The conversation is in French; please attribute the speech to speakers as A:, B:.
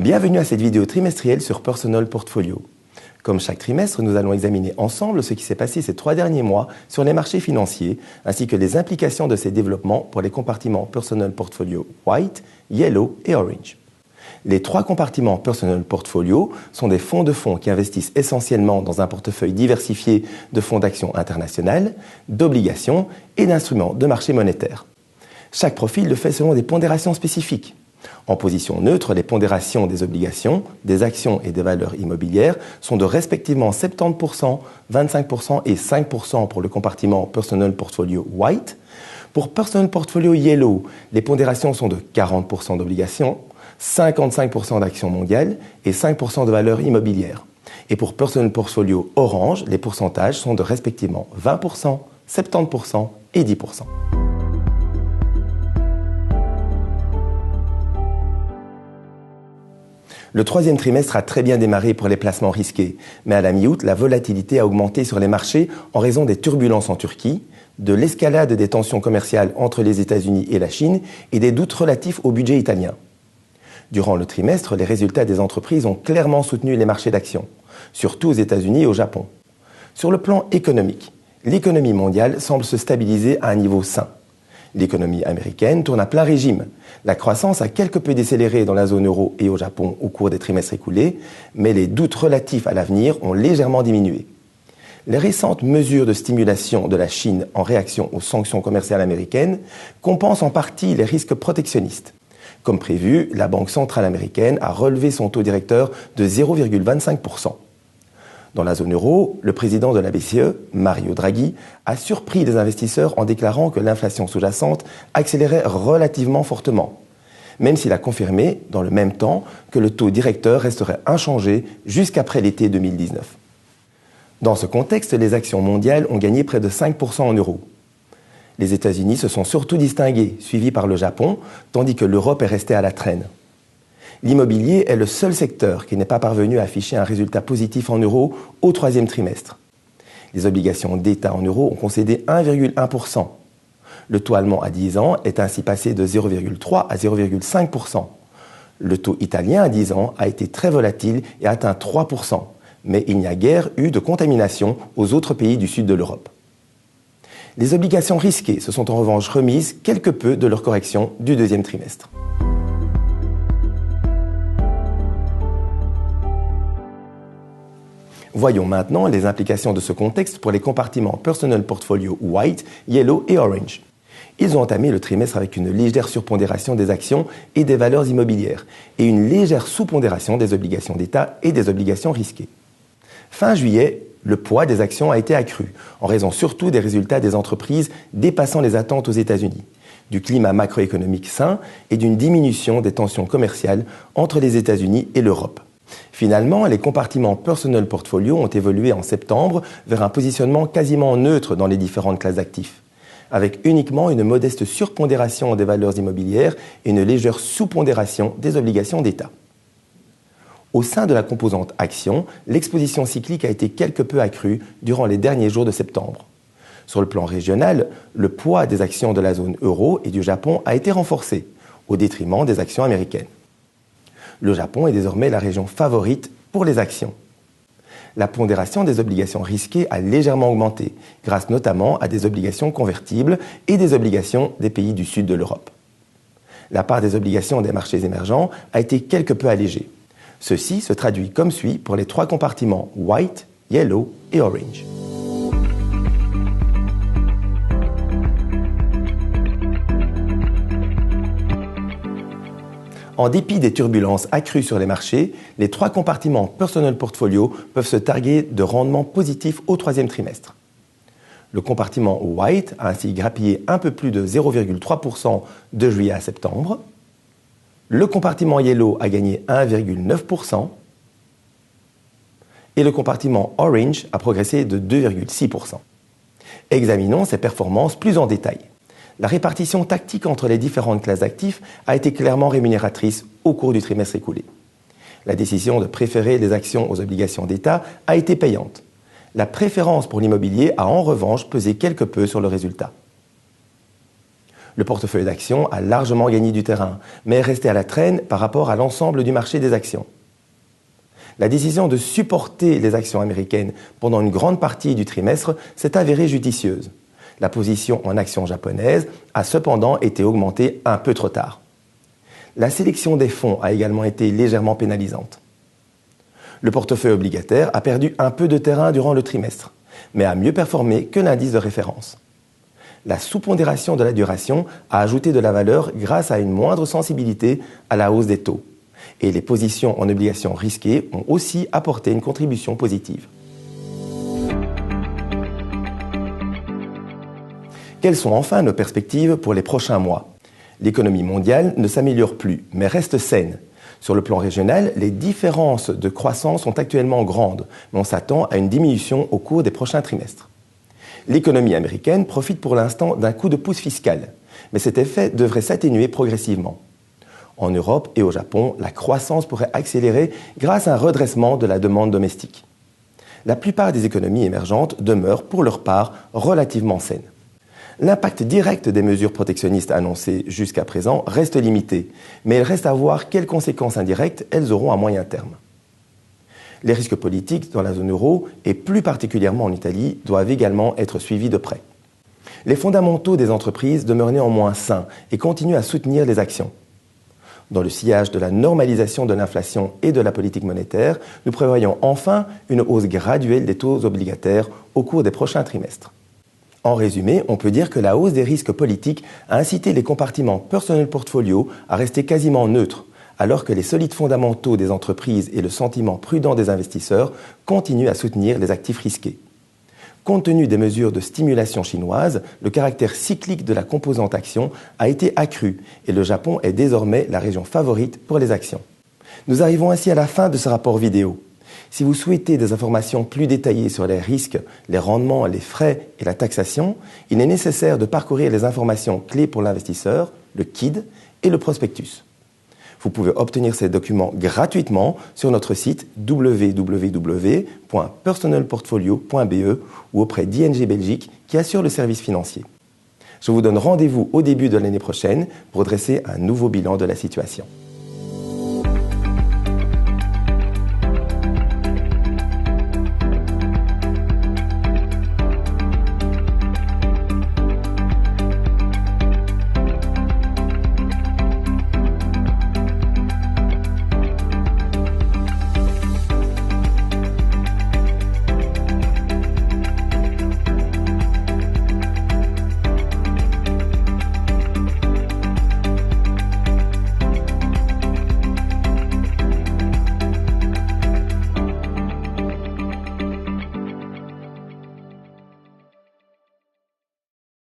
A: Bienvenue à cette vidéo trimestrielle sur Personal Portfolio. Comme chaque trimestre, nous allons examiner ensemble ce qui s'est passé ces 3 derniers mois sur les marchés financiers, ainsi que les implications de ces développements pour les compartiments Personal Portfolio White, Yellow et Orange. Les 3 compartiments Personal Portfolio sont des fonds de fonds qui investissent essentiellement dans un portefeuille diversifié de fonds d'actions internationales, d'obligations et d'instruments de marché monétaire. Chaque profil le fait selon des pondérations spécifiques. En position neutre, les pondérations des obligations, des actions et des valeurs immobilières sont de respectivement 70%, 25% et 5% pour le compartiment Personal Portfolio White. Pour Personal Portfolio Yellow, les pondérations sont de 40% d'obligations, 55% d'actions mondiales et 5% de valeurs immobilières. Et pour Personal Portfolio Orange, les pourcentages sont de respectivement 20%, 70% et 10%. Le 3e trimestre a très bien démarré pour les placements risqués, mais à la mi-août, la volatilité a augmenté sur les marchés en raison des turbulences en Turquie, de l'escalade des tensions commerciales entre les États-Unis et la Chine et des doutes relatifs au budget italien. Durant le trimestre, les résultats des entreprises ont clairement soutenu les marchés d'actions, surtout aux États-Unis et au Japon. Sur le plan économique, l'économie mondiale semble se stabiliser à un niveau sain. L'économie américaine tourne à plein régime. La croissance a quelque peu décéléré dans la zone euro et au Japon au cours des trimestres écoulés, mais les doutes relatifs à l'avenir ont légèrement diminué. Les récentes mesures de stimulation de la Chine en réaction aux sanctions commerciales américaines compensent en partie les risques protectionnistes. Comme prévu, la Banque centrale américaine a relevé son taux directeur de 0,25%. Dans la zone euro, le président de la BCE, Mario Draghi, a surpris les investisseurs en déclarant que l'inflation sous-jacente accélérait relativement fortement, même s'il a confirmé, dans le même temps, que le taux directeur resterait inchangé jusqu'après l'été 2019. Dans ce contexte, les actions mondiales ont gagné près de 5% en euros. Les États-Unis se sont surtout distingués, suivis par le Japon, tandis que l'Europe est restée à la traîne. L'immobilier est le seul secteur qui n'est pas parvenu à afficher un résultat positif en euros au 3e trimestre. Les obligations d'État en euros ont concédé 1,1%. Le taux allemand à 10 ans est ainsi passé de 0,3 à 0,5%. Le taux italien à 10 ans a été très volatile et a atteint 3%, mais il n'y a guère eu de contamination aux autres pays du sud de l'Europe. Les obligations risquées se sont en revanche remises quelque peu de leur correction du 2e trimestre. Voyons maintenant les implications de ce contexte pour les compartiments Personal Portfolio White, Yellow et Orange. Ils ont entamé le trimestre avec une légère surpondération des actions et des valeurs immobilières et une légère sous-pondération des obligations d'État et des obligations risquées. Fin juillet, le poids des actions a été accru, en raison surtout des résultats des entreprises dépassant les attentes aux États-Unis, du climat macroéconomique sain et d'une diminution des tensions commerciales entre les États-Unis et l'Europe. Finalement, les compartiments Personal Portfolio ont évolué en septembre vers un positionnement quasiment neutre dans les différentes classes d'actifs, avec uniquement une modeste surpondération des valeurs immobilières et une légère sous-pondération des obligations d'État. Au sein de la composante actions, l'exposition cyclique a été quelque peu accrue durant les derniers jours de septembre. Sur le plan régional, le poids des actions de la zone euro et du Japon a été renforcé, au détriment des actions américaines. Le Japon est désormais la région favorite pour les actions. La pondération des obligations risquées a légèrement augmenté, grâce notamment à des obligations convertibles et des obligations des pays du sud de l'Europe. La part des obligations des marchés émergents a été quelque peu allégée. Ceci se traduit comme suit pour les 3 compartiments White, Yellow et Orange. En dépit des turbulences accrues sur les marchés, les 3 compartiments Personal Portfolio peuvent se targuer de rendements positifs au 3e trimestre. Le compartiment White a ainsi grappillé un peu plus de 0,3% de juillet à septembre. Le compartiment Yellow a gagné 1,9% et le compartiment Orange a progressé de 2,6%. Examinons ces performances plus en détail. La répartition tactique entre les différentes classes d'actifs a été clairement rémunératrice au cours du trimestre écoulé. La décision de préférer les actions aux obligations d'État a été payante. La préférence pour l'immobilier a en revanche pesé quelque peu sur le résultat. Le portefeuille d'actions a largement gagné du terrain, mais est resté à la traîne par rapport à l'ensemble du marché des actions. La décision de supporter les actions américaines pendant une grande partie du trimestre s'est avérée judicieuse. La position en actions japonaises a cependant été augmentée un peu trop tard. La sélection des fonds a également été légèrement pénalisante. Le portefeuille obligataire a perdu un peu de terrain durant le trimestre, mais a mieux performé que l'indice de référence. La sous-pondération de la duration a ajouté de la valeur grâce à une moindre sensibilité à la hausse des taux. Et les positions en obligations risquées ont aussi apporté une contribution positive. Quelles sont enfin nos perspectives pour les prochains mois ? L'économie mondiale ne s'améliore plus, mais reste saine. Sur le plan régional, les différences de croissance sont actuellement grandes, mais on s'attend à une diminution au cours des prochains trimestres. L'économie américaine profite pour l'instant d'un coup de pouce fiscal, mais cet effet devrait s'atténuer progressivement. En Europe et au Japon, la croissance pourrait accélérer grâce à un redressement de la demande domestique. La plupart des économies émergentes demeurent pour leur part relativement saines. L'impact direct des mesures protectionnistes annoncées jusqu'à présent reste limité, mais il reste à voir quelles conséquences indirectes elles auront à moyen terme. Les risques politiques dans la zone euro, et plus particulièrement en Italie, doivent également être suivis de près. Les fondamentaux des entreprises demeurent néanmoins sains et continuent à soutenir les actions. Dans le sillage de la normalisation de l'inflation et de la politique monétaire, nous prévoyons enfin une hausse graduelle des taux obligataires au cours des prochains trimestres. En résumé, on peut dire que la hausse des risques politiques a incité les compartiments Personal Portfolio à rester quasiment neutres, alors que les solides fondamentaux des entreprises et le sentiment prudent des investisseurs continuent à soutenir les actifs risqués. Compte tenu des mesures de stimulation chinoises, le caractère cyclique de la composante action a été accru et le Japon est désormais la région favorite pour les actions. Nous arrivons ainsi à la fin de ce rapport vidéo. Si vous souhaitez des informations plus détaillées sur les risques, les rendements, les frais et la taxation, il est nécessaire de parcourir les informations clés pour l'investisseur, le KID et le prospectus. Vous pouvez obtenir ces documents gratuitement sur notre site www.personalportfolio.be ou auprès d'ING Belgique qui assure le service financier. Je vous donne rendez-vous au début de l'année prochaine pour dresser un nouveau bilan de la situation.